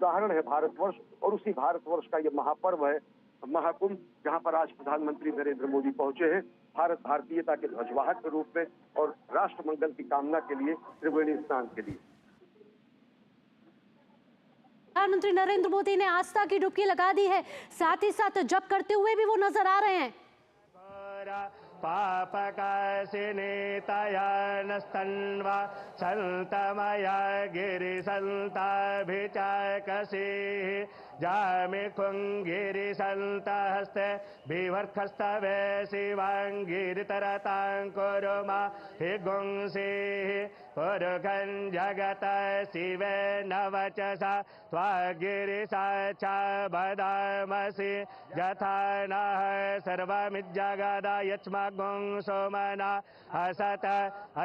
उदाहरण है भारतवर्ष, और उसी भारतवर्ष का ये महापर्व है महाकुंभ, जहां पर आज प्रधानमंत्री नरेंद्र मोदी पहुंचे हैं भारत भारतीयता के ध्वजवाहक के रूप में और राष्ट्र मंगल की कामना के लिए त्रिवेणी स्नान के लिए। प्रधानमंत्री नरेंद्र मोदी ने आस्था की डुबकी लगा दी है, साथ ही साथ जप करते हुए भी वो नजर आ रहे हैं। पापकाशिनीतया नस्तन्वा सन्तमया गिरिसन्ताभिचाकसीः जामिखुङ्गिरिसन्तहस्ते बिभर्खस्तवे शिवाङ्गिरितरतां कुरु मा हि गुंसीः पुरुखं जगत शिवेन वचसा त्वागिरिसाक्षा वदामसि यथा नः सर्वमिज्जगदा यच्मगुं सोमना असत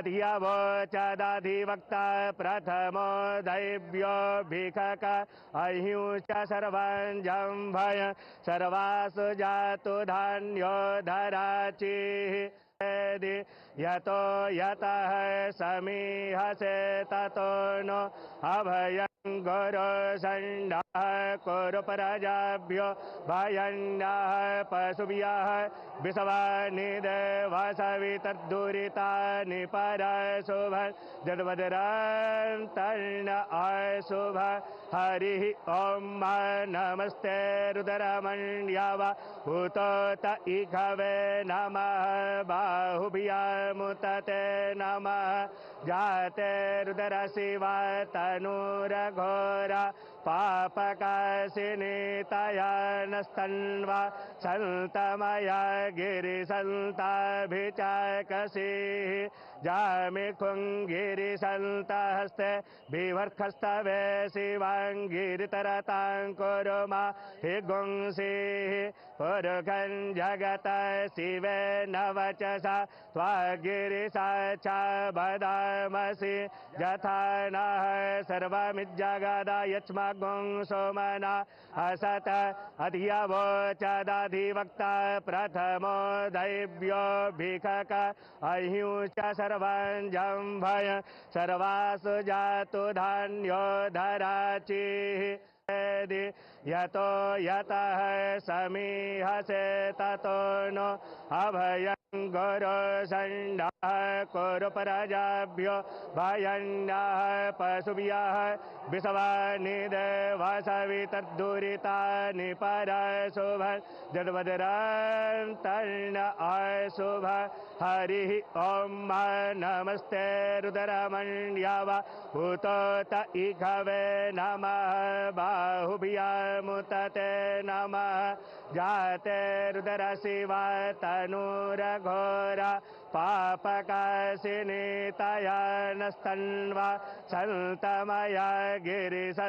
अधियवोचदधिवक्ता प्रथमो दैव्यो भिखक अहिंश्च सर्वं जम्भय सर्वासु जातु धान्यो धराचिः यतो यतः समीहसे ततो नो अभयं गुरु सण्डः कुरु प्रजाभ्यो भयन्नः पशुभ्यः विषवानिदेवसवितद्दुरितानि परशुभं जद्वज्रं अशुभ हरिः ॐ नमस्ते रुद्रमण्यव भूतोत इघवे नमः बाहुभ्यामुतते नमः जाते रुद्रशिवा तनूरघोरा पापकाशिनीतया नस्तन्वा सन्तमया गिरिसन्ताभिचाकसीः जामिखुङ्गिरिसन्तहस्ते बिभर्खस्तवे शिवाङ्गिरितरतां कुरु मा हि गुंसीः पुरुखं जगत शिवेन वचसा त्वागिरिसाक्षा वदामसि यथा नः सर्वमिज्जगदा यच्मगुं सोमना असत अधियवोचदधिवक्ता प्रथमो दैव्यो भिखक अहिंश्च सर्वं जम्भय सर्वासु जातु धान्यो धराचिः यतो यतः समीहसे ततो नो अभयं गुरु सण्डः कुरु प्रजाभ्यो भयन्नः पशुभ्यः विषवानिदेवसवितद्दुरितानि परशुभं जद्वज्रं अशुभ हरिः ॐ नमस्ते रुद्रमण्यव भूतोत इघवे नमः बाहुभ्यामुतते नमः जाते रुद्रशिवा तनूरघोरा पापकाशिनीतया नस्तन्वा सन्तमया गिरिसन्ताभिचाकसीः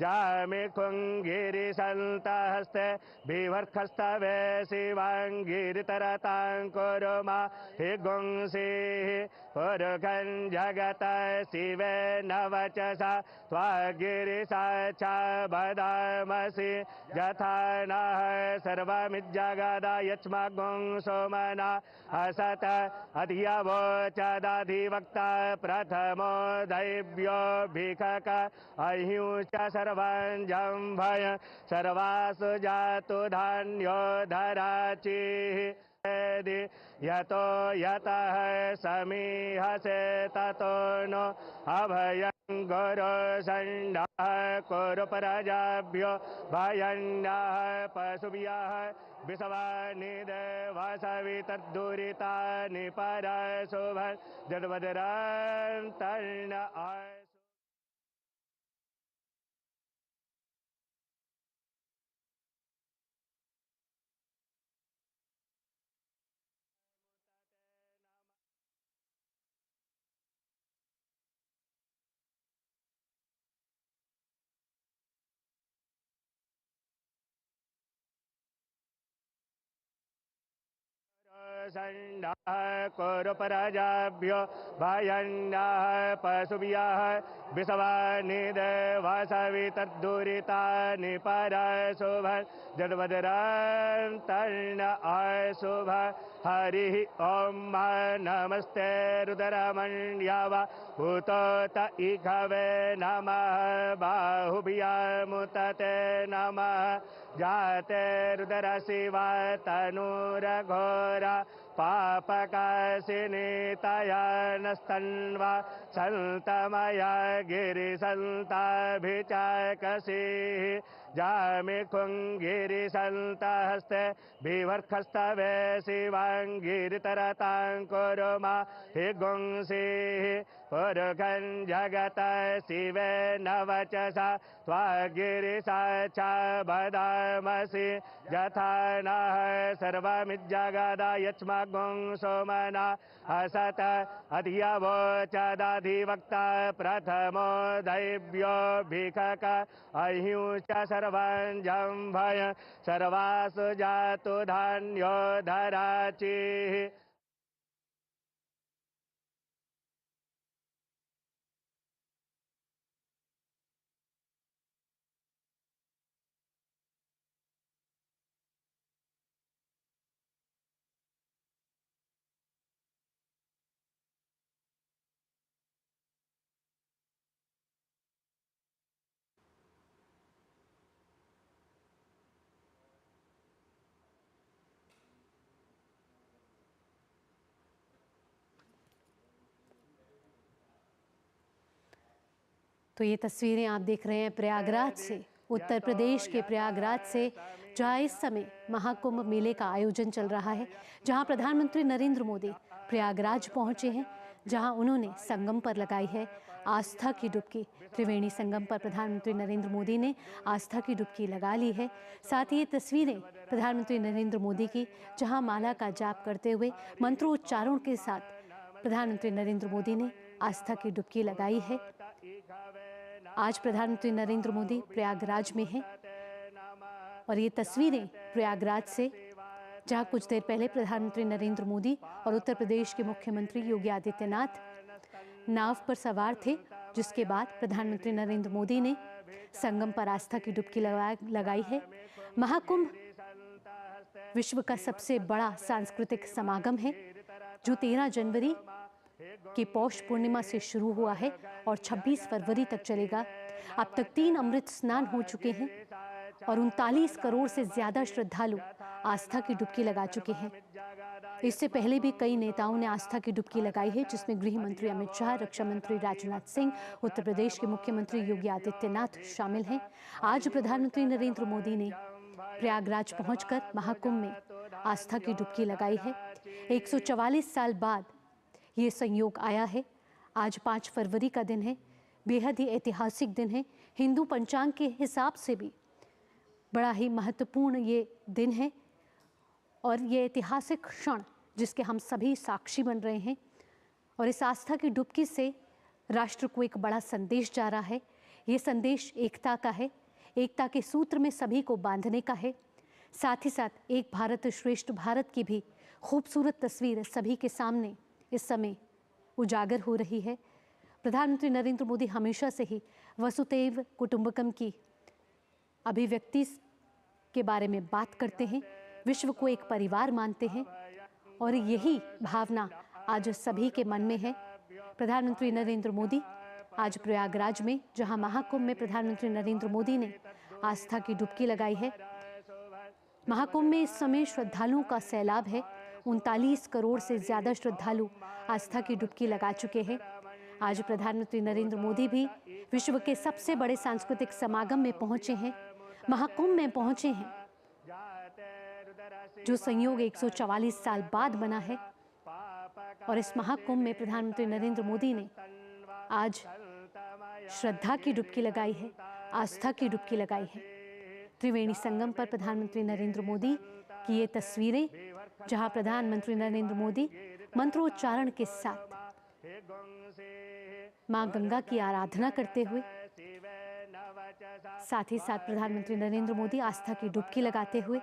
जामिखुङ्गिरिसन्तहस्ते बिभर्खस्तवे शिवाङ्गिरितरतां कुरु मा हि गुंसीः पुरुखं जगत शिवेन वचसा त्वागिरिसाक्षा वदामसि यथा नः सर्वमिज्जगदा यच्मगुं सोमना असत अधियवोचदधिवक्ता प्रथमो दैव्यो भिखक अहिंश्च सर्वं जम्भय सर्वासु जातु धान्यो धराचिः यतो यतः समीहसे ततो नो अभयं गुरु सण्डः कुरु प्रजाभ्यो भयन्नः पशुभ्यः विषवानिदेवसवितद्दुरितानि परशुभं जद्वज्रं कुरुपराजाभ्यो भयन्नाः पशुभ्यः विषवानि देवासवितद्दुरितानि परशुभ जडवदरान्तर्न अशुभ हरिः ॐ नमस्ते रुद्रमण्यव भूतोत इघवे नमः बाहुभ्यामुतते नमः जाते रुद्र शिवा तनूरघोरा पापकाशिनीतया नस्तन्वा सन्तमया गिरिसन्ताभिचाकसीः जामि कुङ्गिरिसन्तहस्ते विवर्खस्तवे शिवाङ्गिरितरतां कुरुमा हि गुंसीः पुरुषं जगत शिवे न वचसा त्वागिरिसा च वदामसि यथा नः सर्वमिज्जगदा यच्मगुं सोमना असत अधियवोचदधिवक्ता प्रथमो दैव्यो भिखक अहिंच सर्वञ्जम्भय सर्वासु जातु धान्यो धराचिः। तो ये तस्वीरें आप देख रहे हैं प्रयागराज से, उत्तर प्रदेश के प्रयागराज से, जहां इस समय महाकुंभ मेले का आयोजन चल रहा है, जहां प्रधानमंत्री नरेंद्र मोदी प्रयागराज पहुंचे हैं, जहां उन्होंने संगम पर लगाई है आस्था की डुबकी। त्रिवेणी संगम पर प्रधानमंत्री नरेंद्र मोदी ने आस्था की डुबकी लगा ली है। साथ ही ये तस्वीरें प्रधानमंत्री नरेंद्र मोदी की, जहां माला का जाप करते हुए मंत्रोच्चारण के साथ प्रधानमंत्री नरेंद्र मोदी ने आस्था की डुबकी लगाई है। आज प्रधानमंत्री नरेंद्र मोदी प्रयागराज में हैं और ये तस्वीरें प्रयागराज से, जहां कुछ देर पहले प्रधानमंत्री नरेंद्र मोदी और उत्तर प्रदेश के मुख्यमंत्री योगी आदित्यनाथ नाव पर सवार थे, जिसके बाद प्रधानमंत्री नरेंद्र मोदी ने संगम पर आस्था की डुबकी लगाई है। महाकुंभ विश्व का सबसे बड़ा सांस्कृतिक समागम है, जो 13 जनवरी कि पौष पूर्णिमा से शुरू हुआ है और 26 फरवरी तक चलेगा। अब तक 3 अमृत स्नान हो चुके हैं और 39 करोड़ से ज्यादा श्रद्धालु आस्था की डुबकी लगा चुके हैं। इससे पहले भी कई नेताओं ने आस्था की डुबकी लगाई है, जिसमें गृह मंत्री अमित शाह, रक्षा मंत्री राजनाथ सिंह, उत्तर प्रदेश के मुख्यमंत्री योगी आदित्यनाथ शामिल हैं। आज प्रधानमंत्री नरेंद्र मोदी ने प्रयागराज पहुंचकर महाकुंभ में आस्था की डुबकी लगाई है। 144 साल बाद ये संयोग आया है। आज 5 फरवरी का दिन है, बेहद ही ऐतिहासिक दिन है। हिंदू पंचांग के हिसाब से भी बड़ा ही महत्वपूर्ण ये दिन है और ये ऐतिहासिक क्षण जिसके हम सभी साक्षी बन रहे हैं। और इस आस्था की डुबकी से राष्ट्र को एक बड़ा संदेश जा रहा है। ये संदेश एकता का है, एकता के सूत्र में सभी को बांधने का है। साथ ही साथ एक भारत श्रेष्ठ भारत की भी खूबसूरत तस्वीर सभी के सामने इस समय उजागर हो रही है। प्रधानमंत्री नरेंद्र मोदी हमेशा से ही वसुधैव कुटुंबकम की अभिव्यक्ति के बारे में बात करते हैं, विश्व को एक परिवार मानते हैं और यही भावना आज सभी के मन में है। प्रधानमंत्री नरेंद्र मोदी आज प्रयागराज में, जहां महाकुंभ में प्रधानमंत्री नरेंद्र मोदी ने आस्था की डुबकी लगाई है। महाकुंभ में इस समय श्रद्धालुओं का सैलाब है। 39 करोड़ से ज्यादा श्रद्धालु आस्था की डुबकी लगा चुके हैं। आज प्रधानमंत्री नरेंद्र मोदी भी विश्व के सबसे बड़े सांस्कृतिक समागम में पहुंचे हैं, महाकुंभ में पहुंचे हैं, जो संयोग 144 साल बाद बना है। और इस महाकुंभ में प्रधानमंत्री नरेंद्र मोदी ने आज श्रद्धा की डुबकी लगाई है, आस्था की डुबकी लगाई है। त्रिवेणी संगम पर प्रधानमंत्री नरेंद्र मोदी की ये तस्वीरें, जहां प्रधानमंत्री नरेंद्र मोदी मंत्रोच्चारण के साथ मां गंगा की आराधना करते हुए, साथ ही साथ प्रधानमंत्री नरेंद्र मोदी आस्था की डुबकी लगाते हुए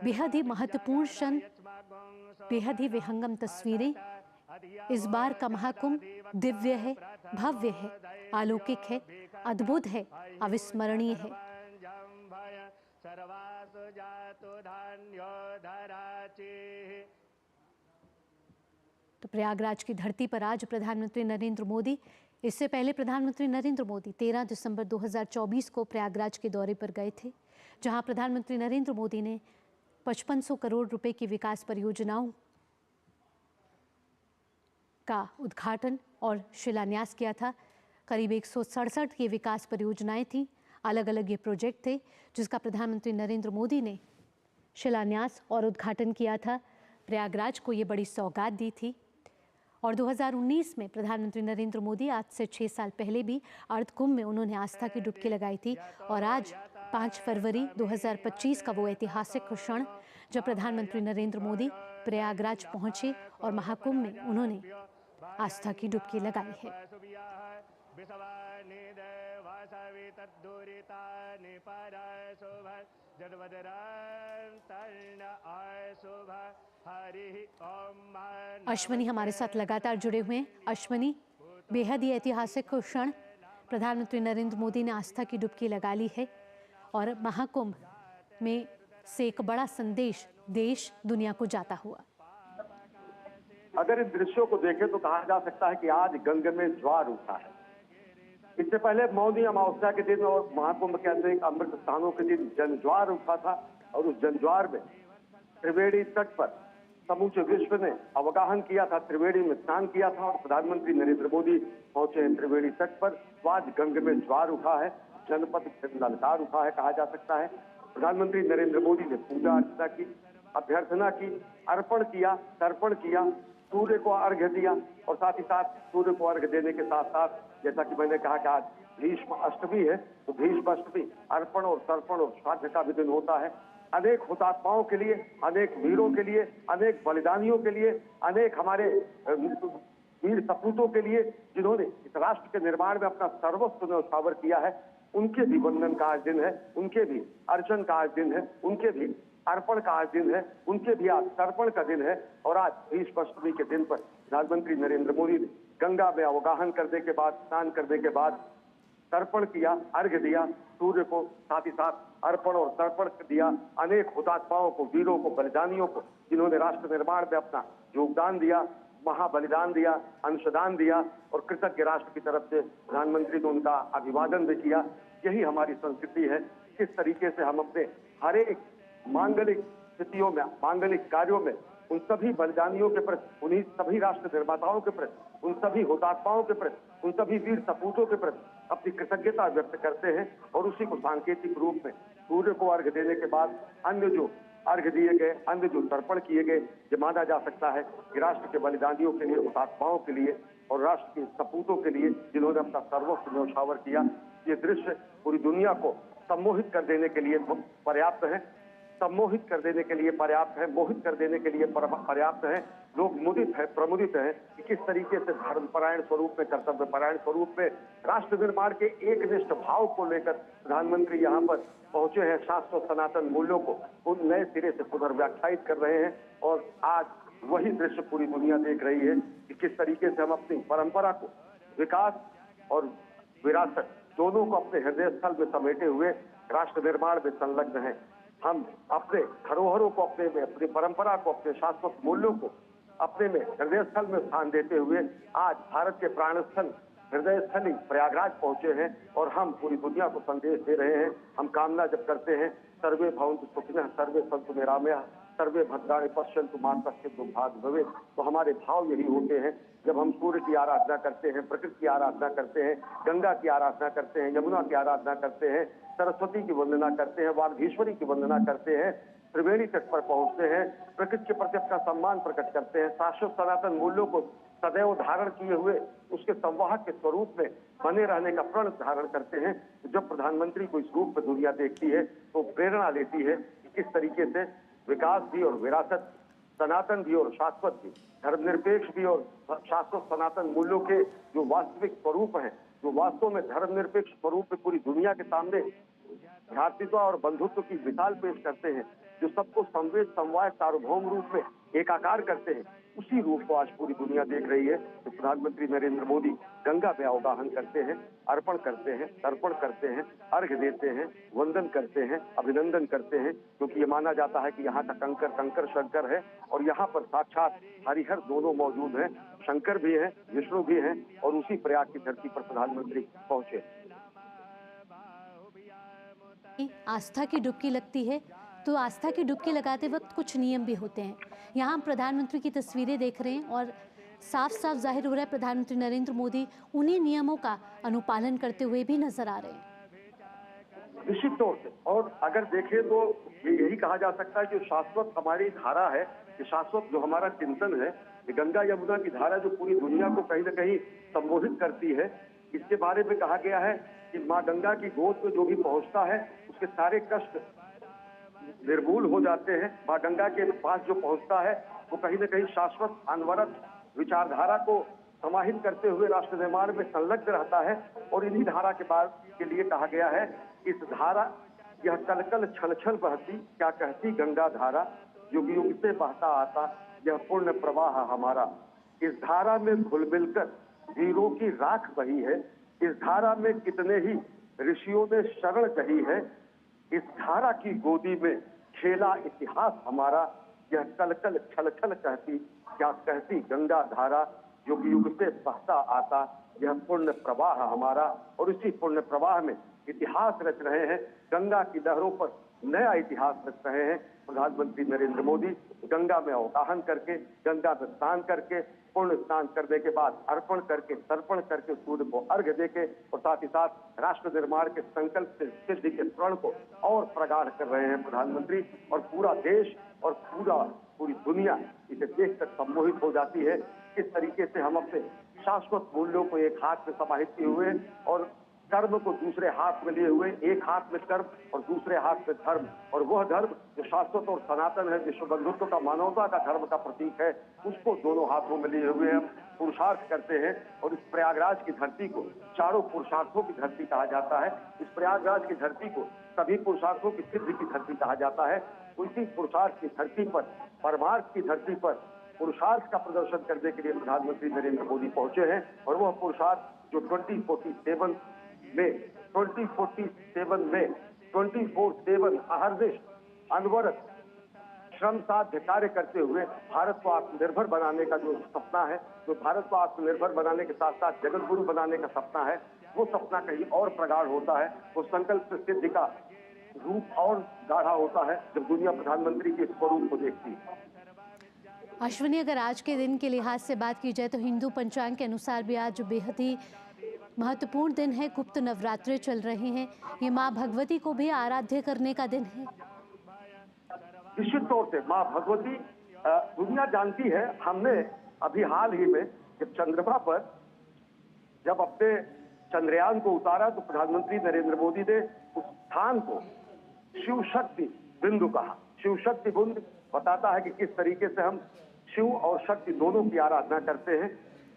बेहद ही महत्वपूर्ण क्षण, बेहद ही विहंगम तस्वीरें। इस बार का महाकुंभ दिव्य है, भव्य है, अलौकिक है, अद्भुत है, अविस्मरणीय है। तो प्रयागराज की धरती पर आज प्रधानमंत्री नरेंद्र मोदी, इससे पहले प्रधानमंत्री नरेंद्र मोदी 13 दिसंबर 2024 को प्रयागराज के दौरे पर गए थे, जहां प्रधानमंत्री नरेंद्र मोदी ने 5500 करोड़ रुपए की विकास परियोजनाओं का उद्घाटन और शिलान्यास किया था। करीब 167 ये विकास परियोजनाएं थी, अलग अलग ये प्रोजेक्ट थे, जिसका प्रधानमंत्री नरेंद्र मोदी ने शिलान्यास और उद्घाटन किया था। प्रयागराज को ये बड़ी सौगात दी थी। और 2019 में प्रधानमंत्री नरेंद्र मोदी, आज से 6 साल पहले भी अर्ध कुंभ में उन्होंने आस्था की डुबकी लगाई थी। और आज 5 फरवरी 2025 का वो ऐतिहासिक क्षण, जब प्रधानमंत्री नरेंद्र मोदी प्रयागराज पहुंचे और महाकुंभ में उन्होंने आस्था की डुबकी लगाई है। अश्वनी हमारे साथ लगातार जुड़े हुए हैं। अश्वनी, बेहद ही ऐतिहासिक क्षण, प्रधानमंत्री नरेंद्र मोदी ने आस्था की डुबकी लगा ली है और महाकुंभ में से एक बड़ा संदेश देश दुनिया को जाता हुआ। अगर इन दृश्यों को देखें तो कहा जा सकता है कि आज गंगा में ज्वार उठा है। इससे पहले मौनी अमावस्या के दिन और महाकुंभ के अनेक अमृत स्थानों के दिन जनज्वार उठा था और उस जनज्वार में त्रिवेणी तट पर समूचे विश्व ने अवगाहन किया था, त्रिवेणी में स्नान किया था और प्रधानमंत्री नरेंद्र मोदी पहुंचे हैं त्रिवेणी तट पर। तो आज गंगा में ज्वार उठा है, जनपद ललकार उठा है, कहा जा सकता है। प्रधानमंत्री नरेंद्र मोदी ने पूजा अर्चना की, अभ्यर्थना की, अर्पण किया, तर्पण किया, सूर्य को अर्घ्य दिया और साथ ही साथ सूर्य को अर्घ्य देने के साथ साथ, जैसा कि मैंने कहा कि आज भीष्म अष्टमी है, तो भीष्म अष्टमी अर्पण और तर्पण और श्राद्ध का भी दिन होता है। अनेक हुतात्माओं के लिए, अनेक वीरों के लिए, अनेक बलिदानियों के लिए, अनेक हमारे वीर सपूतों के लिए, जिन्होंने इस राष्ट्र के निर्माण में अपना सर्वस्व न्यौछावर किया है, उनके भी वंदन का आज दिन है, उनके भी अर्चन का आज दिन है, उनके भी अर्पण का आज दिन है, उनके भी आज तर्पण का दिन है। और आज भीष्म अष्टमी के दिन पर प्रधानमंत्री नरेंद्र मोदी ने गंगा में अवगाहन करने के बाद, स्नान करने के बाद तर्पण किया, अर्घ्य दिया सूर्य को, साथ ही साथ अर्पण और तर्पण दिया अनेक हुतात्माओं को, वीरों को, बलिदानियों को, जिन्होंने राष्ट्र निर्माण में अपना योगदान दिया, महाबलिदान दिया, अंशदान दिया और कृतज्ञ राष्ट्र की तरफ से प्रधानमंत्री ने उनका अभिवादन भी किया। यही हमारी संस्कृति है। किस तरीके से हम अपने हर एक मांगलिक स्थितियों में, मांगलिक कार्यों में उन सभी बलिदानियों के प्रति, उन्हीं सभी राष्ट्र निर्माताओं के प्रति, उन सभी हुतात्माओं के प्रति, उन सभी वीर सपूतों के प्रति अपनी कृतज्ञता व्यक्त करते हैं। और उसी को सांकेतिक रूप में सूर्य को अर्घ्य देने के बाद अन्य जो अर्घ्य दिए गए, अन्य जो तर्पण किए गए, ये माना जा सकता है कि राष्ट्र के बलिदानियों के लिए, हुतात्माओं के लिए और राष्ट्र के सपूतों के लिए, जिन्होंने अपना सर्वस्व न्यौछावर किया। ये दृश्य पूरी दुनिया को सम्मोहित कर देने के लिए पर्याप्त है, सम्मोहित कर देने के लिए पर्याप्त है, मोहित कर देने के लिए पर्याप्त है। लोग मुदित है, प्रमुदित है कि किस तरीके से धर्मपरायण स्वरूप में, कर्तव्यपरायण स्वरूप में राष्ट्र निर्माण के एकनिष्ठ भाव को लेकर प्रधानमंत्री यहाँ पर पहुंचे हैं। शाश्वत सनातन मूल्यों को उन नए सिरे से पुनर्व्याख्यायित कर रहे हैं और आज वही दृश्य पूरी दुनिया देख रही है कि किस तरीके से हम अपनी परंपरा को, विकास और विरासत दोनों को अपने हृदय स्थल में समेटे हुए राष्ट्र निर्माण में संलग्न हैं। हम अपने धरोहरों को, अपनी परंपरा को, अपने शाश्वत मूल्यों को अपने में हृदय स्थल में स्थान देते हुए आज भारत के प्राण स्थल, हृदय स्थल प्रयागराज पहुंचे हैं और हम पूरी दुनिया को संदेश दे रहे हैं। हम कामना जब करते हैं, सर्वे भवन्तु सुखिनः, सर्वे सन्तु निरामयाः, सर्वे भद्राणि पश्यन्तु मा कश्चित् दुर्भाग्यं भवेत्, तो हमारे भाव यही होते हैं। जब हम सूर्य की आराधना करते हैं, प्रकृति की आराधना करते हैं, गंगा की आराधना करते हैं, यमुना की आराधना करते हैं, सरस्वती की वंदना करते हैं, वागीश्वरी की वंदना करते हैं, त्रिवेणी तट पर पहुंचते हैं, प्रकृति के प्रति अपना सम्मान प्रकट करते हैं, शाश्वत सनातन मूल्यों को सदैव धारण किए हुए उसके संवाहक के स्वरूप में बने रहने का प्रण धारण करते हैं। जब प्रधानमंत्री को इस रूप में दुनिया देखती है तो प्रेरणा लेती है कि किस तरीके से विकास भी और विरासत, सनातन भी और शाश्वत भी, धर्मनिरपेक्ष भी और शाश्वत सनातन मूल्यों के जो वास्तविक स्वरूप हैं, जो वास्तव में धर्मनिरपेक्ष स्वरूप में पूरी दुनिया के सामने भ्रातृत्व और बंधुत्व की मिसाल पेश करते हैं, जो सबको संवेद समवाय सार्वभौम रूप में एकाकार करते हैं, उसी रूप को आज पूरी दुनिया देख रही है। तो प्रधानमंत्री नरेंद्र मोदी गंगा में अवगाहन करते हैं, अर्पण करते हैं, तर्पण करते हैं, अर्घ्य देते हैं, वंदन करते हैं, अभिनंदन करते हैं, क्योंकि ये माना जाता है कि यहाँ का कंकर कंकर शंकर है और यहाँ पर साक्षात हरिहर दोनों मौजूद हैं, शंकर भी हैं, विष्णु भी हैं, और उसी प्रयाग की धरती पर प्रधानमंत्री पहुंचे। आस्था की डुबकी लगती है, तो आस्था की डुबकी लगाते वक्त कुछ नियम भी होते हैं। यहाँ हम प्रधानमंत्री की तस्वीरें देख रहे हैं और साफ साफ जाहिर हो रहा है प्रधानमंत्री नरेंद्र मोदी उन्हीं नियमों का अनुपालन करते हुए भी नजर आ रहे हैं। निश्चित तौर से, और अगर देखें तो यही कहा जा सकता है कि शाश्वत हमारी धारा है, कि शाश्वत जो हमारा चिंतन है, कि गंगा यमुना की धारा जो पूरी दुनिया को कहीं न कहीं संबोधित करती है। इसके बारे में कहा गया है कि माँ गंगा की गोद में जो भी पहुंचता है उसके सारे कष्ट निर्मूल हो जाते हैं। माँ गंगा के पास जो पहुंचता है वो कहीं न कहीं शाश्वत अनवरत विचारधारा को समाहित करते हुए राष्ट्र निर्माण में संलग्न रहता है। और इन्हीं धारा के बाद के लिए कहा गया है, इस धारा यह कलकल छल छल बहती, क्या कहती गंगा धारा, युग युग से बहता आता यह पुण्य प्रवाह हमारा। इस धारा में घुल मिलकर वीरों की राख बही है, इस धारा में कितने ही ऋषियों ने शरण कही है, इस धारा की गोदी में खेला इतिहास हमारा, यह कलकल छल छल कहती, क्या कहती गंगा धारा, युग युग से बहता आता यह पुण्य प्रवाह हमारा। और इसी पुण्य प्रवाह में इतिहास रच रहे हैं, गंगा की लहरों पर नया इतिहास रच रहे हैं प्रधानमंत्री नरेंद्र मोदी। गंगा में अवगाहन करके, गंगा में स्नान करके, पूर्ण स्नान करने के बाद अर्पण करके, तर्पण करके, सूर्य को अर्घ्य देके, और साथ ही साथ राष्ट्र निर्माण के संकल्प से सिद्धि के प्रण को और प्रगाढ़ कर रहे हैं प्रधानमंत्री। और पूरा देश और पूरी दुनिया इसे देखकर सम्मोहित हो जाती है। किस तरीके से हम अपने शाश्वत मूल्यों को एक हाथ में समाहित किए हुए और कर्म को दूसरे हाथ में लिए हुए, एक हाथ में कर्म और दूसरे हाथ में धर्म, और वह धर्म जो शाश्वत और सनातन है, विश्व बंधुत्व का, मानवता का धर्म का प्रतीक है, उसको दोनों हाथों में लिए हुए हम पुरुषार्थ करते हैं। और इस प्रयागराज की धरती को चारों पुरुषार्थों की धरती कहा जाता है। इस प्रयागराज की धरती को सभी पुरुषार्थों की सिद्धि की धरती कहा जाता है। उसी पुरुषार्थ की धरती पर, परमार्थ की धरती पर पुरुषार्थ का प्रदर्शन करने के लिए प्रधानमंत्री नरेंद्र मोदी पहुंचे हैं। और वह पुरुषार्थ जो 2047 में 24/7 अहर्निश अनवरत श्रम साध्य कार्य करते हुए भारत को आत्मनिर्भर बनाने का जो सपना है, जो भारत को आत्मनिर्भर बनाने के साथ साथ जगत गुरु बनाने का सपना है, वो सपना कहीं और प्रगाढ़ होता है। वो संकल्प सिद्धि का रूप और गाढ़ा होता है जब दुनिया प्रधानमंत्री के स्वरूप को देखती है। अश्विनी, अगर आज के दिन के लिहाज से बात की जाए तो हिंदू पंचांग के अनुसार भी आज बेहद ही महत्वपूर्ण दिन है। गुप्त नवरात्रे चल रहे हैं, ये माँ भगवती को भी आराध्य करने का दिन है। निश्चित तौर से माँ भगवती दुनिया जानती है। हमने अभी हाल ही में जब चंद्रमा पर जब अपने चंद्रयान को उतारा तो प्रधानमंत्री नरेंद्र मोदी ने उस स्थान को शिव शक्ति बिंदु कहा। शिव शक्ति बिंदु बताता है कि किस तरीके से हम शिव और शक्ति दोनों की आराधना करते हैं,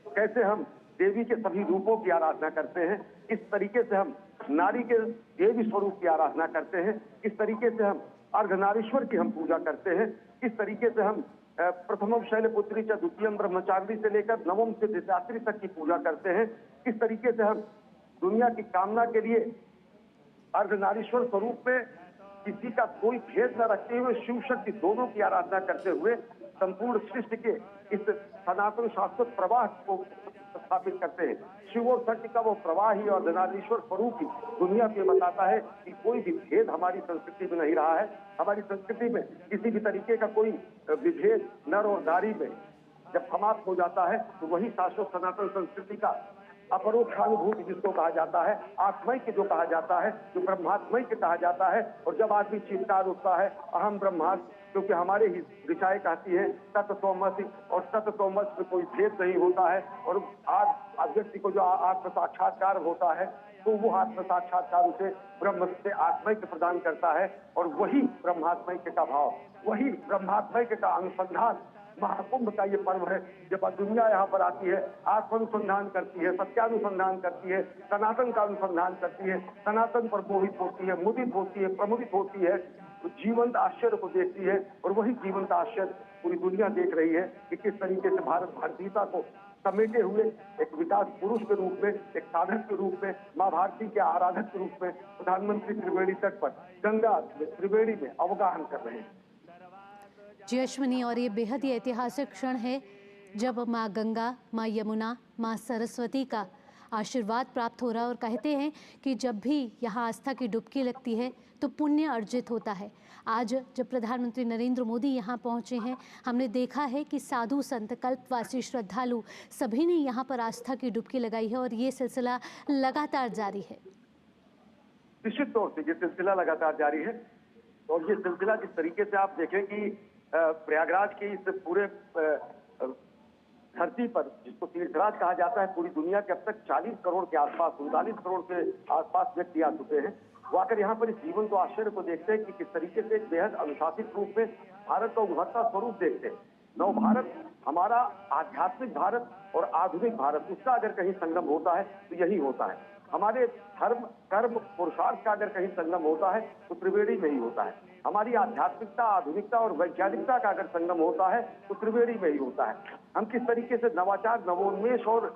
कैसे हम देवी के सभी रूपों की आराधना करते हैं, किस तरीके से हम नारी के देवी स्वरूप की आराधना करते हैं, किस तरीके से हम अर्धनारीश्वर की हम पूजा करते हैं, किस तरीके से हम प्रथमम शैलपुत्री च द्वितीयम ब्रह्मचारिणी से लेकर नवम से दिशात्री तक की पूजा करते हैं, किस तरीके से हम दुनिया की कामना के लिए अर्धनारीश्वर स्वरूप में किसी का कोई भेद न रखते हुए शिव शक्ति दोनों की आराधना करते हुए संपूर्ण सृष्टि के इस सनातन शाश्वत प्रवाह को स्थापित करते हैं। शिव और शक्ति का वो प्रवाह ही और अर्धनारीश्वर स्वरूप ही दुनिया को बताता है कि कोई भी भेद हमारी संस्कृति में नहीं रहा है। हमारी संस्कृति में किसी भी तरीके का कोई विभेद नर और नारी में जब समाप्त हो जाता है तो वही शाश्वत सनातन संस्कृति का अपरोक्षानुभूति जिसको कहा जाता है, आत्मैक्य जो कहा जाता है, जो ब्रह्मात्मैक्य कहा जाता है। और जब आदमी चिंतार उठता है अहम ब्रह्मास्मि, क्योंकि हमारे ही ऋचाएं कहती है तत्त्वमसि, और तत्त्वमसि में कोई भेद नहीं होता है। और आज व्यक्ति को जो आत्म साक्षात्कार होता है तो वो आत्म साक्षात्कार उसे ब्रह्म से आत्मैक्य प्रदान करता है। और वही ब्रह्मात्मैक्य का भाव, वही ब्रह्मात्मैक्य का अनुसंधान महाकुंभ का ये पर्व है जब दुनिया यहाँ पर आती है, आत्मानुसंधान करती है, सत्यानुसंधान करती है, सनातन का अनुसंधान करती है, सनातन पर मोहित होती है, मुदित होती है, प्रमुदित होती है, तो जीवंत आश्चर्य को देखती है। और वही जीवंत आश्चर्य पूरी दुनिया देख रही है कि किस तरीके से भारत भारतीयता को समेटे हुए एक विकास पुरुष के रूप में, एक साधक के रूप में, मां भारती के आराधक के रूप में प्रधानमंत्री त्रिवेणी तट पर गंगा त्रिवेणी में अवगाहन कर रहे हैं। जी अश्विनी, और ये बेहद ही ऐतिहासिक क्षण है जब माँ गंगा, माँ यमुना, माँ सरस्वती का आशीर्वाद प्राप्त हो रहा है। और कहते हैं कि जब भी यहाँ आस्था की डुबकी लगती है तो पुण्य अर्जित होता है। आज जब प्रधानमंत्री नरेंद्र मोदी यहाँ पहुँचे हैं, हमने देखा है कि साधु संत, कल्पवासी, श्रद्धालु सभी ने यहाँ पर आस्था की डुबकी लगाई है और ये सिलसिला लगातार जारी है। निश्चित तौर से ये सिलसिला लगातार जारी है और ये सिलसिला जिस तरीके से आप देखें कि प्रयागराज के इस पूरे धरती पर, जिसको तीर्थराज कहा जाता है, पूरी दुनिया के अब तक 40 करोड़ के आसपास, 39 करोड़ के आसपास व्यक्ति आ चुके हैं। वो आकर यहाँ पर इस जीवन तो आश्चर्य को देखते हैं कि किस तरीके से एक बेहद अनुशासित रूप में भारत का उभरता स्वरूप देखते हैं। नव भारत, हमारा आध्यात्मिक भारत और आधुनिक भारत, उसका अगर कहीं संगम होता है तो यही होता है। हमारे धर्म, कर्म, पुरुषार्थ का अगर कहीं संगम होता है तो त्रिवेणी में ही होता है। हमारी आध्यात्मिकता, आधुनिकता और वैज्ञानिकता का अगर संगम होता है तो त्रिवेणी में ही होता है। हम किस तरीके से नवाचार, नवोन्मेष और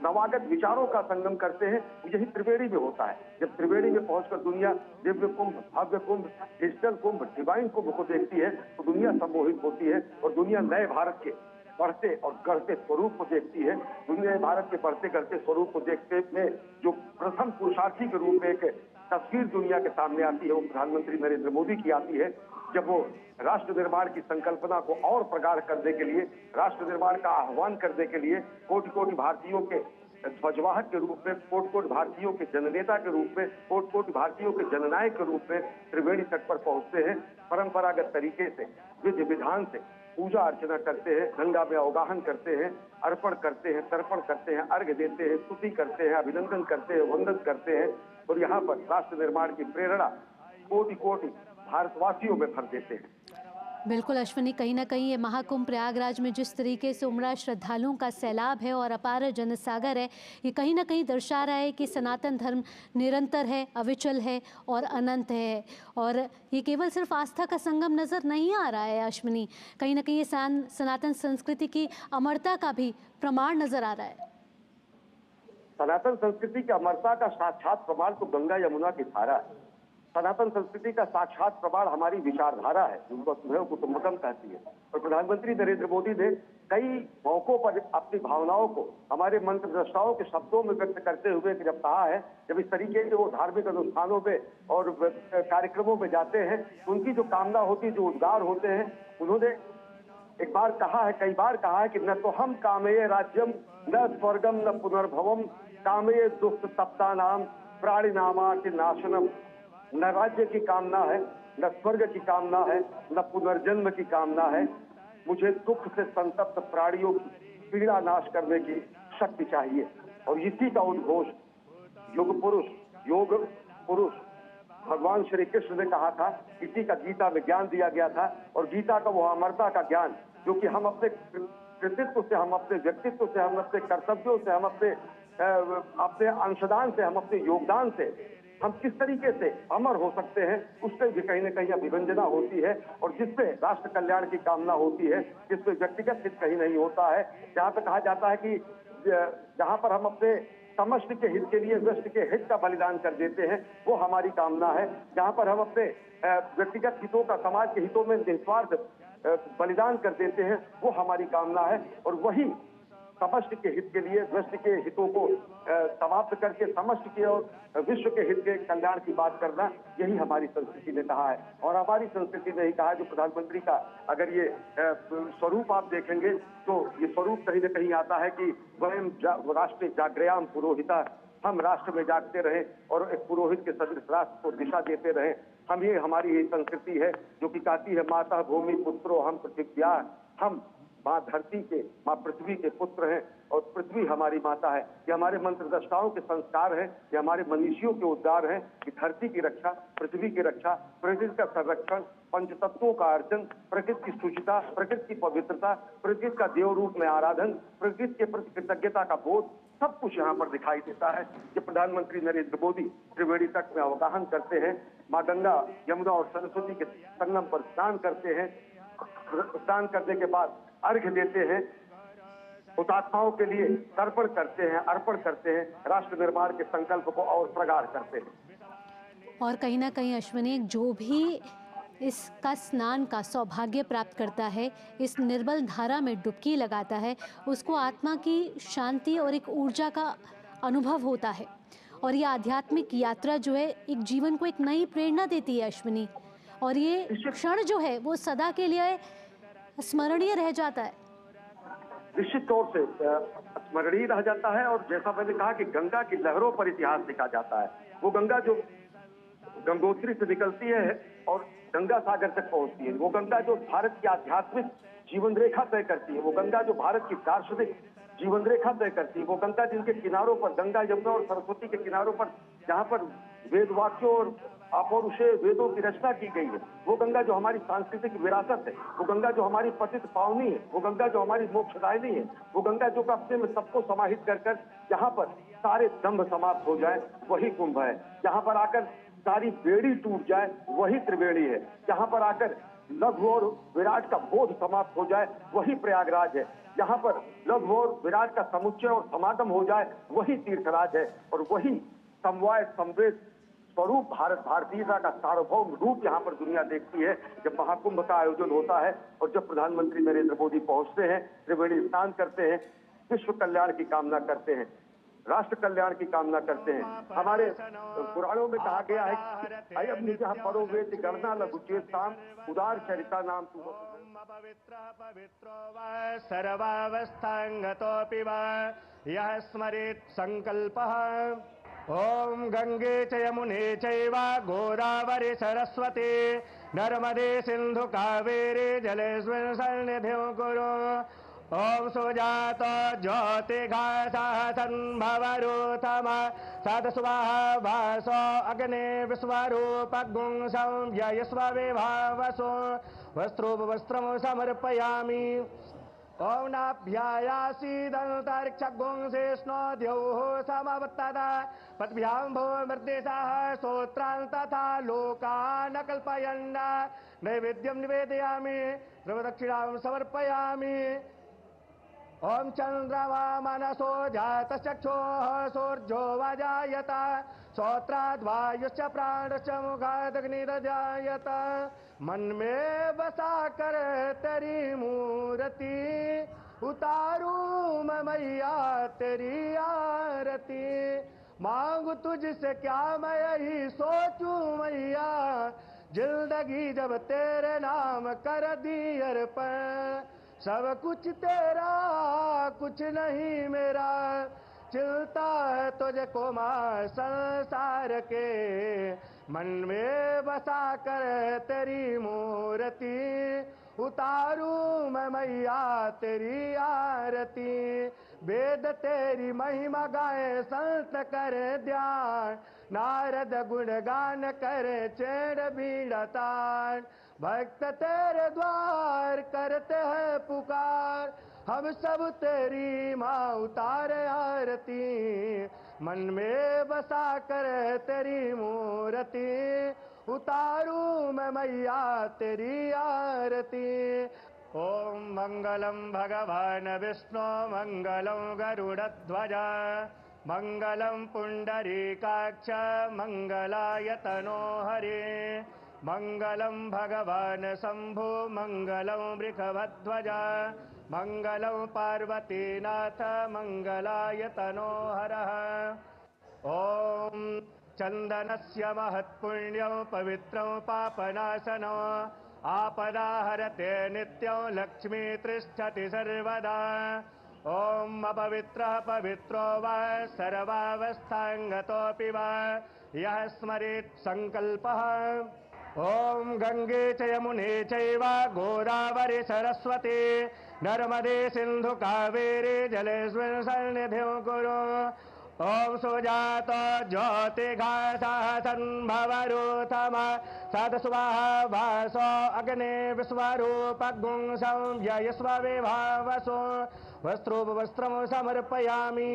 नवागत विचारों का संगम करते हैं, यही त्रिवेणी में होता है। जब त्रिवेणी में पहुंचकर दुनिया दिव्य कुंभ, भव्य कुंभ, डिजिटल कुंभ, डिवाइन कुंभ को देखती है तो दुनिया सम्मोहित होती है और दुनिया नए भारत के बढ़ते और गढ़ते स्वरूप को देखती है। दुनिया भारत के बढ़ते गढ़ते स्वरूप को देखते में जो प्रथम पुरुषार्थी के रूप में एक तस्वीर दुनिया के सामने आती है, वो प्रधानमंत्री नरेंद्र मोदी की आती है, जब वो राष्ट्र निर्माण की संकल्पना को और प्रगाढ़ करने के लिए, राष्ट्र निर्माण का आह्वान करने के लिए कोटि कोटि भारतीयों के ध्वजवाहक के रूप में, कोटि कोटि भारतीयों के जननेता के रूप में, कोटि कोटि भारतीयों के जननायक के रूप में त्रिवेणी तट पर पहुंचते हैं। परंपरागत तरीके से, विधि विधान से पूजा अर्चना करते हैं, गंगा में अवगाहन करते हैं, अर्पण करते हैं, तर्पण करते हैं, अर्घ्य देते हैं, स्तुति करते हैं, अभिनंदन करते हैं, वंदन करते हैं और यहाँ पर राष्ट्र निर्माण की प्रेरणा कोटि कोटि भारतवासियों में भर देते हैं। बिल्कुल अश्विनी, कहीं ना कहीं ये महाकुंभ प्रयागराज में जिस तरीके से उमड़ा श्रद्धालुओं का सैलाब है और अपार जनसागर है, ये कहीं ना कहीं दर्शा रहा है कि सनातन धर्म निरंतर है, अविचल है और अनंत है। और ये केवल सिर्फ आस्था का संगम नज़र नहीं आ रहा है अश्विनी, कहीं ना कहीं ये सनातन संस्कृति की अमरता का भी प्रमाण नज़र आ रहा है। सनातन संस्कृति की अमरता का साक्षात प्रमाण तो गंगा यमुना की धारा है। सनातन संस्कृति का साक्षात प्रमाण हमारी विचारधारा है, जिनको वसुधैव कुटुंबकम कहती है। और प्रधानमंत्री नरेंद्र मोदी ने कई मौकों पर अपनी भावनाओं को हमारे मंत्र दृष्टाओं के शब्दों में व्यक्त करते हुए जब कहा है, जब इस तरीके से वो धार्मिक अनुष्ठानों में और कार्यक्रमों में जाते हैं, उनकी जो कामना होती है, जो उद्गार होते हैं, उन्होंने एक बार कहा है, कई बार कहा है कि न तो हम कामये राज्यम न स्वर्गम न पुनर्भवम कामये दुष्ट सप्ता नाम प्राणी नामार्थ नाशनम। न राज्य की कामना है, न स्वर्ग की कामना है, न पुनर्जन्म की कामना है। मुझे दुख से संतप्त प्राणियों की पीड़ा नाश करने की शक्ति चाहिए। और इसी का उद्घोष योग पुरुष भगवान श्री कृष्ण ने कहा था। इसी का गीता में ज्ञान दिया गया था और गीता का वो अमरता का ज्ञान जो कि हम अपने कृतित्व से, हम अपने व्यक्तित्व से, हम अपने कर्तव्यों से, हम अपने अंशदान से, हम अपने योगदान से हम किस तरीके से अमर हो सकते हैं, उससे भी कहीं न कहीं अभिवंजना होती है। और जिसपे राष्ट्र कल्याण की कामना होती है, जिसपे व्यक्तिगत हित कहीं नहीं होता है, जहाँ पे कहा जाता है कि जहाँ पर हम अपने समष्टि के हित के लिए व्यष्टि के हित का बलिदान कर देते हैं, वो हमारी कामना है। जहाँ पर हम अपने व्यक्तिगत हितों का समाज के हितों में निस्वार्थ बलिदान कर देते हैं, वो हमारी कामना है। और वही समष्टि के हित के लिए व्यष्टि के हितों को समाप्त करके समष्टि के और विश्व के हित के कल्याण की बात करना, यही हमारी संस्कृति ने कहा है। और हमारी संस्कृति ने ही कहा है, जो प्रधानमंत्री का अगर ये स्वरूप आप देखेंगे तो ये स्वरूप कहीं न कहीं आता है कि वयम राष्ट्र जागृयाम पुरोहिता, हम राष्ट्र में जागते रहे और एक पुरोहित के सदृश राष्ट्र को दिशा देते रहे। हम ये, हमारी ये संस्कृति है जो कि कहती है माता भूमि पुत्रो हम पृथिव्या, हम माँ धरती के, माँ पृथ्वी के पुत्र हैं और पृथ्वी हमारी माता है। ये हमारे मंत्रदृष्टाओं के संस्कार हैं, ये हमारे मनीषियों के उद्गार हैं कि धरती की रक्षा, पृथ्वी की रक्षा, प्रकृति का संरक्षण, पंचतत्वों का अर्जन, प्रकृति की शुचिता, प्रकृति की पवित्रता, प्रकृति का देव रूप में आराधन, प्रकृति के प्रति कृतज्ञता का बोध, सब कुछ यहाँ पर दिखाई देता है। कि प्रधानमंत्री नरेंद्र मोदी त्रिवेणी तट में अवगाहन करते हैं, माँ गंगा, यमुना और सरस्वती के संगम पर स्नान करते हैं, स्नान करने के बाद अर्घ्य देते हैं, हुतात्माओं के लिए तर्पण करते हैं, अर्पण करते हैं, राष्ट्र निर्माण के संकल्प को और प्रगाढ़ करते हैं। और कहीं ना कहीं अश्विनी, जो भी इसका स्नान का सौभाग्य प्राप्त करता है, इस निर्मल धारा में डुबकी लगाता है, उसको आत्मा की शांति और एक ऊर्जा का अनुभव होता है। और ये आध्यात्मिक यात्रा जो है एक जीवन को एक नई प्रेरणा देती है अश्विनी, और ये क्षण जो है वो सदा के लिए स्मरणीय रह जाता है। निश्चित तौर से स्मरणीय रह जाता है। और जैसा मैंने कहा कि गंगा की लहरों पर इतिहास लिखा जाता है। वो गंगा जो गंगोत्री से निकलती है और गंगा सागर तक पहुंचती है, वो गंगा जो भारत की आध्यात्मिक जीवन रेखा तय करती है, वो गंगा जो भारत की दार्शनिक जीवन रेखा तय करती है, वो गंगा जिनके किनारों पर, गंगा, यमुना और सरस्वती के किनारों पर जहाँ पर वेद वाक्यों और अपौरुषेय वेदों की रचना की गई है, वो गंगा जो हमारी सांस्कृतिक विरासत है, वो गंगा जो हमारी पतित पावनी है, वो गंगा जो हमारी मोक्षदायिनी है, वो गंगा जो अपने में सबको समाहित कर कर जहाँ पर सारे दंभ समाप्त हो जाए, वही कुंभ है। जहाँ पर आकर सारी बेड़ी टूट जाए, वही त्रिवेणी है। जहाँ पर आकर लघु और विराट का बोध समाप्त हो जाए, वही प्रयागराज है। जहाँ पर लघु और विराट का समुच्चय और समागम हो जाए, वही तीर्थराज है। और वही समवाय संवेद स्वरूप भारत भारतीयता का सार्वभौम रूप यहाँ पर दुनिया देखती है जब महाकुंभ का आयोजन होता है और जब प्रधानमंत्री नरेंद्र मोदी पहुंचते हैं, त्रिवेणी स्नान करते हैं, विश्व कल्याण की कामना करते हैं, राष्ट्र कल्याण की कामना करते हैं। हमारे पुराणों में कहा गया है कि अयम निजः परो वेति गणना लघुचेताम उदार चरिता नाम तुम पवित्रो वा सर्वावस्थांगतोऽपि वा यः स्मरेत् संकल्पः। ओम गंगे च यमुने चैव गोदावरी सरस्वती नर्मदे सिंधु कावेरी जलेस्मिन् सन्निधिं कुरु। ओम सुजात ज्योतिघासः संभवरूथम सदस्वाहा वासो अग्ने विश्वरूपगुं संव्ययस्व विभावसो वस्त्रोपवस्त्रं समर्पयामि। ओम नाभ्यायासीदन्तरिक्षगुं शेष्णो द्यौः समवत्तदा पद्भ्यां भूमर्देशः स्तोत्रान् तथा लोकान् कल्पयन् नैवेद्यं निवेदयामि सर्वदक्षिणां समर्पयामि। ओम चंद्रमा मनसो जातश्चक्षुः सूर्यो वाजायत श्रोत्राद् वायुश्च प्राणश्च मुखादग्निर्जायत। मन में बसा कर तेरी मूर्ति उतारूं मैं मैया तेरी आरती। मांगू तुझसे क्या मैं यही सोचूं मैया, जिंदगी जब तेरे नाम कर दी अर्पण। सब कुछ तेरा कुछ नहीं मेरा, चिलता है तुझको माँ संसार के। मन में बसा कर तेरी मूर्ति उतारूं मैं मैया तेरी आरती। वेद तेरी महिमा गाए संत करे ध्यान, नारद गुणगान करे चेड़ बीड़ा तान। भक्त तेरे द्वार करते हैं पुकार, हम सब तेरी माँ उतारे आरती। मन में बसा कर तेरी मूर्ति उतारूं मैं मैया तेरी आरती। ओम मंगलम भगवान विष्णु मंगलम गरुड़ध्वज मंगलम पुंडरीकाक्ष मंगलायतनो हरे। मंगलम भगवान शंभो मंगलम वृषभध्वज मंगलम पार्वतीनाथ मंगलायतनो हरः। ओम चंदनस्य महत्पुण्यं पवित्रं पापनाशनं आपदाहरते नित्यं लक्ष्मी तिष्ठति सर्वदा। ओम अपवित्रः पवित्रो वा सर्वावस्थांगतोऽपि वा यः स्मरेत् संकल्पः। ओम गंगे च यमुने चैव गोदावरी सरस्वती नर्मदे सिंधु कावेरी जलेस्मिन् सन्निधिं कुरु। ओम सुजात ज्योतिघासः सन्भवरूथम सदस्वाहा वासो अग्ने विश्वरूपगुं संयस्व विभावसो वस्त्रोपवस्त्रं समर्पयामि।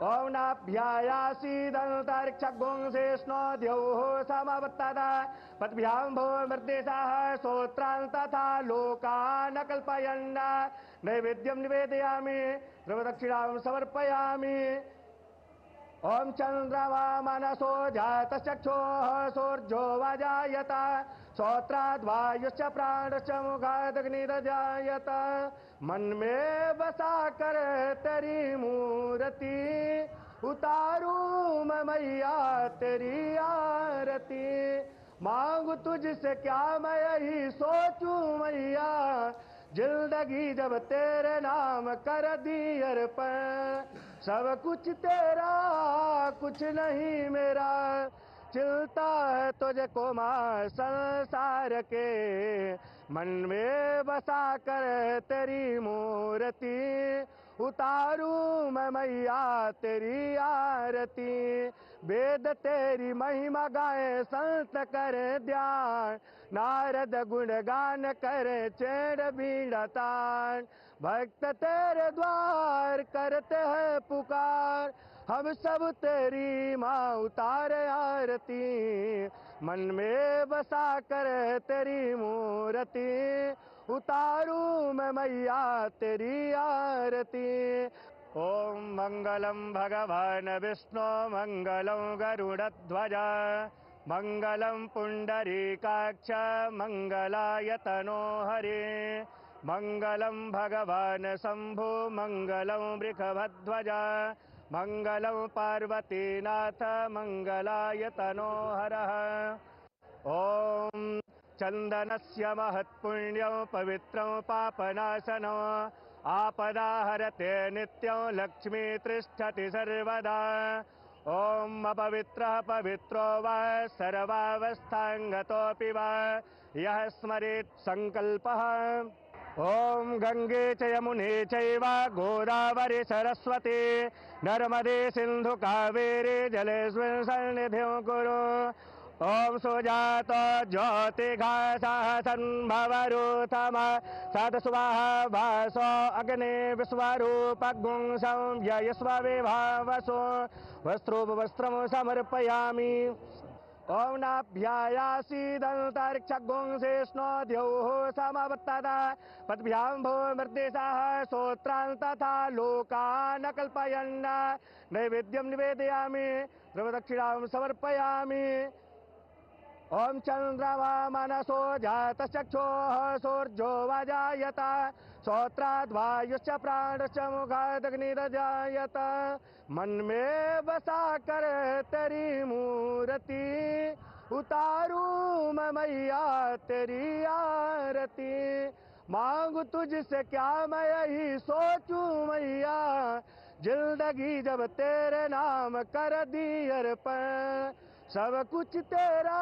ओम नाभ्यायासीदन्तरिक्षगुंसेष्णो द्यौः समवत्तदा पद्भ्यां भो मृदेशाः श्रोत्रान् तथा लोकान् कल्पयन् नैवेद्यं निवेदयामि ध्रुवदक्षिणां समर्पयामि। ओम चंद्रमा मनसो जातचक्षुः सूर्यो वाजायत श्रोत्राद्वायुश्च प्राणश्च मुखादग्निर्जायत। मन में बसा कर तेरी मूर्ति उतारूं मैं मैया तेरी आरती। मांगू तुझसे क्या मैं यही सोचूं मैया जिंदगी जब तेरे नाम कर दी अर्पण। सब कुछ तेरा कुछ नहीं मेरा चिलता है तुझको माँ संसार के। मन में बसा कर तेरी मूर्ति उतारूं मैं मैया तेरी आरती। वेद तेरी महिमा गाए संत करे ध्यान नारद गुणगान करे चेड़ बीड़ा तान। भक्त तेरे द्वार करते हैं पुकार हम सब तेरी माँ उतारे आरती। मन में बसा कर तेरी मूर्ति उतारूं मैं मैया तेरी आरती। ओम मंगलम भगवान विष्णु मंगलम गरुड़ध्वज मंगलम पुंडरीकाक्ष मंगलाय तनो हरे मंगलम भगवान शंभु मंगलम वृषभध्वज मंगलम पार्वतीनाथ मंगलाय तनो हरः। ओम चंदनस्य महत्पुण्यं पवित्रं पापनाशनं आपदाहरते नित्यं लक्ष्मी तिष्ठति सर्वदा। ओम अपवित्रः पवित्रो वा सर्वावस्थांगतोऽपि वा यः स्मरेत् संकल्पः। ओम गंगे च यमुने चैव गोदावरी सरस्वती नर्मदे सिंधु कावेरी जलेस्मिन् सन्निधिं कुरु। ओम सुजात ज्योतिघासः सन्भवरूथम सदस्वाहा वासो अग्ने विश्वरूपगुं संयस्व विभावसो वस्त्रोपवस्त्रं समर्पयामि। ओम नाभ्यायासीदन्तरिक्षगुंसेष्णो द्यौः समवत्तदा पद्भ्यां भो मृदेशाः श्रोत्रान् तथा लोकान् कल्पयन् नैवेद्यं निवेदयामि ध्रुवदक्षिणां समर्पयामि। ओम चंद्रमा मनसो जातचक्षुः सूर्यो वाजायत श्रोत्राद्वायुश्च प्राणश्च मुखादग्निर्जायत। मन में बसा कर तेरी मूर्ति उतारूं मैं मैया तेरी आरती। मांगू तुझसे क्या मैं यही सोचूं मैया जिंदगी जब तेरे नाम कर दी अर्पण। सब कुछ तेरा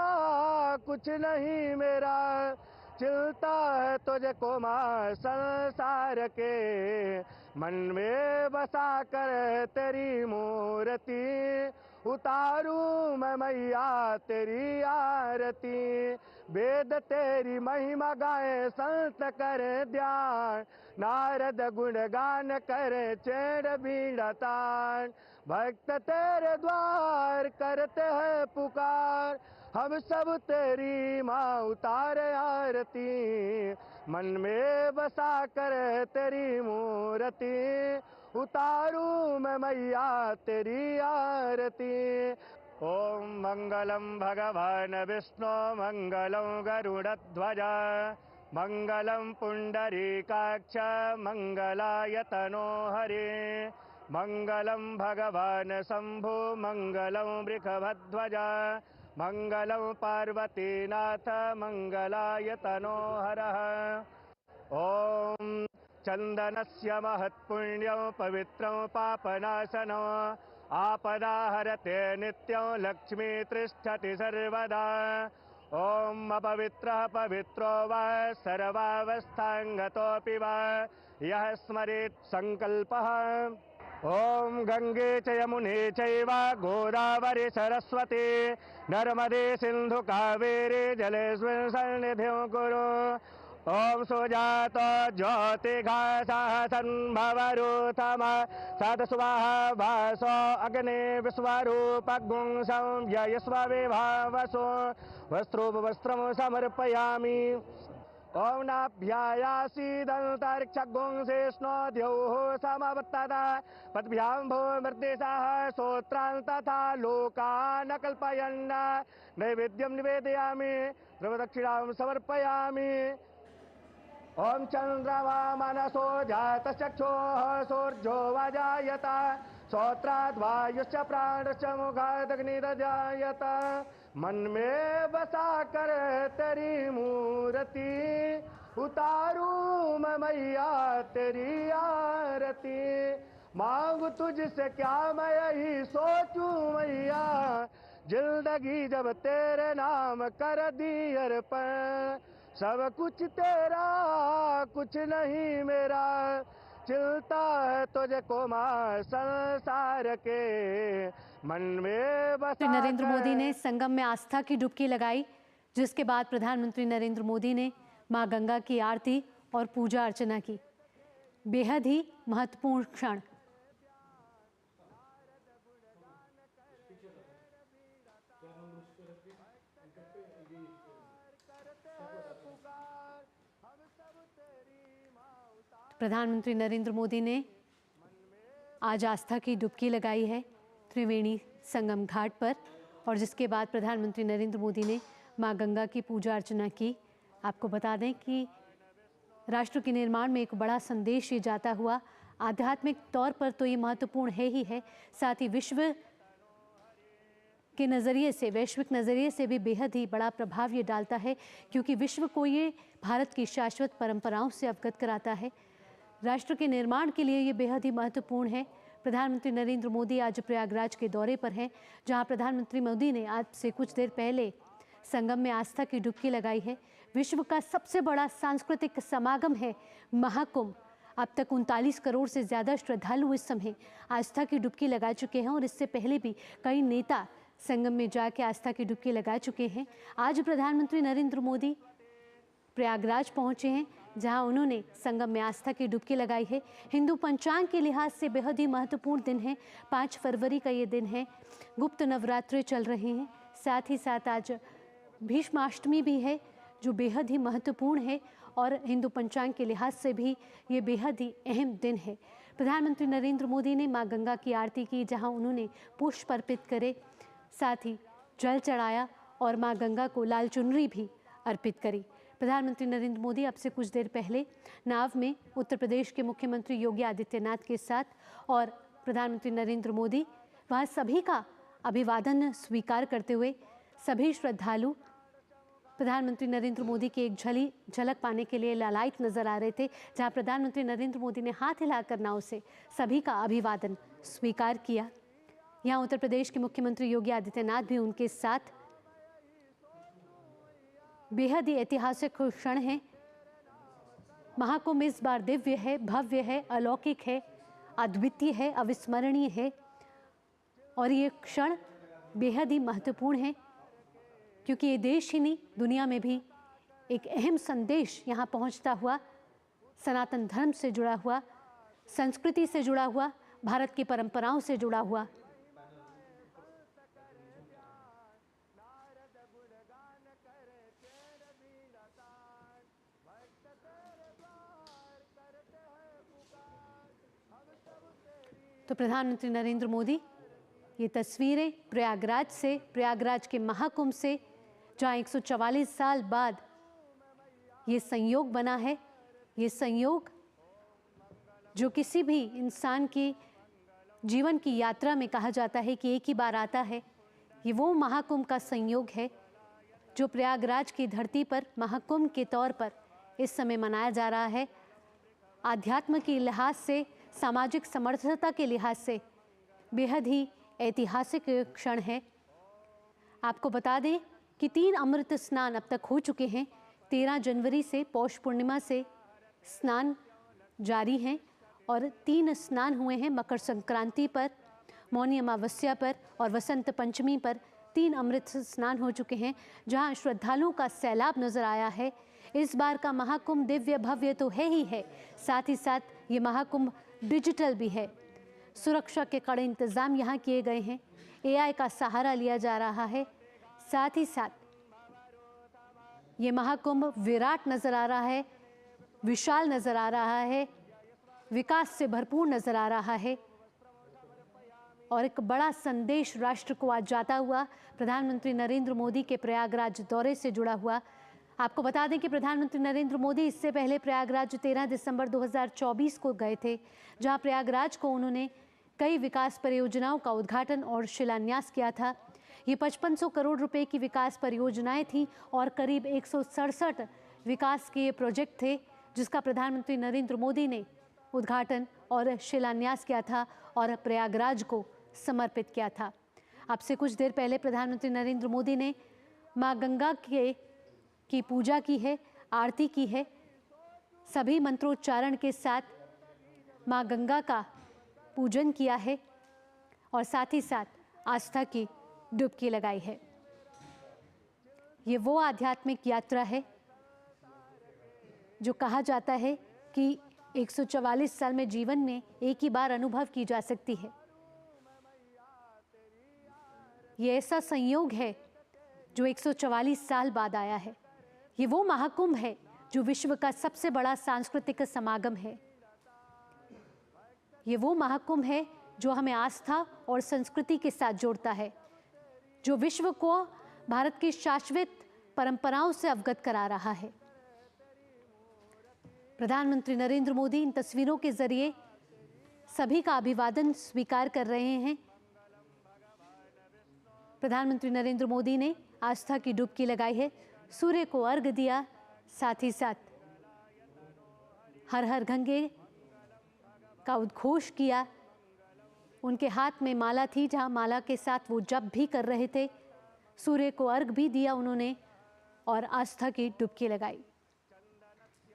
कुछ नहीं मेरा चिलता है तुझको माँ संसार के। मन में बसा कर तेरी मूर्ति उतारूं मैं मैया तेरी आरती। वेद तेरी महिमा गाए संत करे ध्यान नारद गुणगान करे चेड़ बीड़ा तान। भक्त तेरे द्वार करते हैं पुकार हम सब तेरी माँ उतारे आरती। मन में बसा कर तेरी मूर्ति उतारूं मैं मैया तेरी आरती। ओम मंगलम भगवान विष्णु मंगलम गरुड़ध्वज मंगलम पुंडरीकाक्ष मंगलाय तनो हरे मंगलम भगवान शंभु मंगलम वृषभध्वज मंगलम पार्वतीनाथ मंगलाय तनो हरः। ओम चंदनस्य महत्पुण्यं पवित्रं पापनाशनं आपदाहरते नित्यं लक्ष्मी तिष्ठति सर्वदा। ओम अपवित्रः पवित्रो वा सर्वावस्थांगतोऽपि वा यः स्मरेत् संकल्पः। ओम गंगे च यमुने चैव गोदावरी सरस्वती नर्मदे सिंधु कावेरी जलेस्मिन् सन्निधिं कुरु। ओम सुजात ज्योतिघासः सन्भवरूथम सदस्वाहा भासो अग्ने विश्वरूपगुं संव्ययस्व विभावसो वस्त्रोपवस्त्रं समर्पयामि। ओम नाभ्यायासीदन्तरिक्षगुं शेष्णो द्यौः समवर्तता पद्भ्यां भूमृद्देशः श्रोत्रान् तथा लोकान् कल्पयन् नैवेद्यं निवेदयामि द्रवदक्षिणां समर्पयामि। ओम चंद्रमा मनसो जातचक्षुः सूर्यो वजायत श्रोत्राद् वायुश्च प्राणश्च मुखादग्निरजायत। मन में बसा कर तेरी मूर्ति उतारूं मैं मैया तेरी आरती। मांगू तुझसे क्या मैं यही सोचूं मैया जिंदगी जब तेरे नाम कर दी अर्पण। सब कुछ तेरा कुछ नहीं मेरा चिलता है तुझको मां संसार के मन में बसा। नरेंद्र मोदी ने संगम में आस्था की डुबकी लगाई, जिसके बाद प्रधानमंत्री नरेंद्र मोदी ने मां गंगा की आरती और पूजा अर्चना की। बेहद ही महत्वपूर्ण क्षण। प्रधानमंत्री नरेंद्र मोदी ने आज आस्था की डुबकी लगाई है त्रिवेणी संगम घाट पर, और जिसके बाद प्रधानमंत्री नरेंद्र मोदी ने मां गंगा की पूजा अर्चना की। आपको बता दें कि राष्ट्र के निर्माण में एक बड़ा संदेश ये जाता हुआ आध्यात्मिक तौर पर तो ये महत्वपूर्ण है ही है, साथ ही विश्व के नज़रिए से, वैश्विक नज़रिए से भी बेहद ही बड़ा प्रभाव ये डालता है, क्योंकि विश्व को ये भारत की शाश्वत परंपराओं से अवगत कराता है। राष्ट्र के निर्माण के लिए ये बेहद ही महत्वपूर्ण है। प्रधानमंत्री नरेंद्र मोदी आज प्रयागराज के दौरे पर हैं, जहां प्रधानमंत्री मोदी ने आज से कुछ देर पहले संगम में आस्था की डुबकी लगाई है। विश्व का सबसे बड़ा सांस्कृतिक समागम है महाकुंभ। अब तक 39 करोड़ से ज़्यादा श्रद्धालु इस समय आस्था की डुबकी लगा चुके हैं, और इससे पहले भी कई नेता संगम में जाके आस्था की डुबकी लगा चुके हैं। आज प्रधानमंत्री नरेंद्र मोदी प्रयागराज पहुंचे हैं, जहां उन्होंने संगम में आस्था की डुबकी लगाई है। हिंदू पंचांग के लिहाज से बेहद ही महत्वपूर्ण दिन है। 5 फरवरी का ये दिन है। गुप्त नवरात्रे चल रहे हैं, साथ ही साथ आज भीष्माष्टमी भी है, जो बेहद ही महत्वपूर्ण है, और हिंदू पंचांग के लिहाज से भी ये बेहद ही अहम दिन है। प्रधानमंत्री नरेंद्र मोदी ने मां गंगा की आरती की, जहां उन्होंने पुष्प अर्पित करे, साथ ही जल चढ़ाया और मां गंगा को लाल चुनरी भी अर्पित करी। प्रधानमंत्री नरेंद्र मोदी अब से कुछ देर पहले नाव में उत्तर प्रदेश के मुख्यमंत्री योगी आदित्यनाथ के साथ, और प्रधानमंत्री नरेंद्र मोदी वहाँ सभी का अभिवादन स्वीकार करते हुए सभी श्रद्धालु प्रधानमंत्री नरेंद्र मोदी की एक झलक पाने के लिए लालायित नजर आ रहे थे, जहां प्रधानमंत्री नरेंद्र मोदी ने हाथ हिलाकर नाव से सभी का अभिवादन स्वीकार किया। यहाँ उत्तर प्रदेश के मुख्यमंत्री योगी आदित्यनाथ भी उनके साथ। बेहद ही ऐतिहासिक क्षण है। महाकुंभ इस बार दिव्य है, भव्य है, अलौकिक है, अद्वितीय है, अविस्मरणीय है, और ये क्षण बेहद ही महत्वपूर्ण है, क्योंकि ये देश ही नहीं दुनिया में भी एक अहम संदेश यहाँ पहुँचता हुआ, सनातन धर्म से जुड़ा हुआ, संस्कृति से जुड़ा हुआ, भारत की परंपराओं से जुड़ा हुआ। तो प्रधानमंत्री नरेंद्र मोदी ये तस्वीरें प्रयागराज से, प्रयागराज के महाकुंभ से, जहाँ 144 साल बाद ये संयोग बना है, ये संयोग जो किसी भी इंसान की जीवन की यात्रा में कहा जाता है कि एक ही बार आता है, ये वो महाकुंभ का संयोग है जो प्रयागराज की धरती पर महाकुंभ के तौर पर इस समय मनाया जा रहा है। आध्यात्म के लिहाज से, सामाजिक समर्थता के लिहाज से बेहद ही ऐतिहासिक क्षण है। आपको बता दें कि 3 अमृत स्नान अब तक हो चुके हैं। 13 जनवरी से पौष पूर्णिमा से स्नान जारी हैं और 3 स्नान हुए हैं मकर संक्रांति पर, मौनी अमावस्या पर और वसंत पंचमी पर 3 अमृत स्नान हो चुके हैं, जहां श्रद्धालुओं का सैलाब नजर आया है। इस बार का महाकुंभ दिव्य भव्य तो है ही है, साथ ही साथ ये महाकुंभ डिजिटल भी है। सुरक्षा के कड़े इंतजाम यहाँ किए गए हैं, AI का सहारा लिया जा रहा है। साथ ही साथ ये महाकुंभ विराट नजर आ रहा है, विशाल नजर आ रहा है, विकास से भरपूर नजर आ रहा है और एक बड़ा संदेश राष्ट्र को आज जाता हुआ प्रधानमंत्री नरेंद्र मोदी के प्रयागराज दौरे से जुड़ा हुआ। आपको बता दें कि प्रधानमंत्री नरेंद्र मोदी इससे पहले प्रयागराज 13 दिसंबर 2024 को गए थे, जहां प्रयागराज को उन्होंने कई विकास परियोजनाओं का उद्घाटन और शिलान्यास किया था। ये 5500 करोड़ रुपए की विकास परियोजनाएं थीं और करीब 167 विकास के प्रोजेक्ट थे, जिसका प्रधानमंत्री नरेंद्र मोदी ने उद्घाटन और शिलान्यास किया था और प्रयागराज को समर्पित किया था। अब से कुछ देर पहले प्रधानमंत्री नरेंद्र मोदी ने मां गंगा की पूजा की है, आरती की है। सभी मंत्रोच्चारण के साथ मां गंगा का पूजन किया है और साथ ही साथ आस्था की डुबकी लगाई है। ये वो आध्यात्मिक यात्रा है जो कहा जाता है कि 144 साल में जीवन में एक ही बार अनुभव की जा सकती है। ये ऐसा संयोग है जो 144 साल बाद आया है। ये वो महाकुंभ है जो विश्व का सबसे बड़ा सांस्कृतिक समागम है। ये वो महाकुंभ है जो हमें आस्था और संस्कृति के साथ जोड़ता है, जो विश्व को भारत की शाश्वत परंपराओं से अवगत करा रहा है। प्रधानमंत्री नरेंद्र मोदी इन तस्वीरों के जरिए सभी का अभिवादन स्वीकार कर रहे हैं। प्रधानमंत्री नरेंद्र मोदी ने आस्था की डुबकी लगाई है, सूर्य को अर्घ दिया, साथ ही साथ हर हर गंगे का उद्घोष किया। उनके हाथ में माला थी, जहां माला के साथ वो जप भी कर रहे थे। सूर्य को अर्घ भी दिया उन्होंने और आस्था की डुबकी लगाई।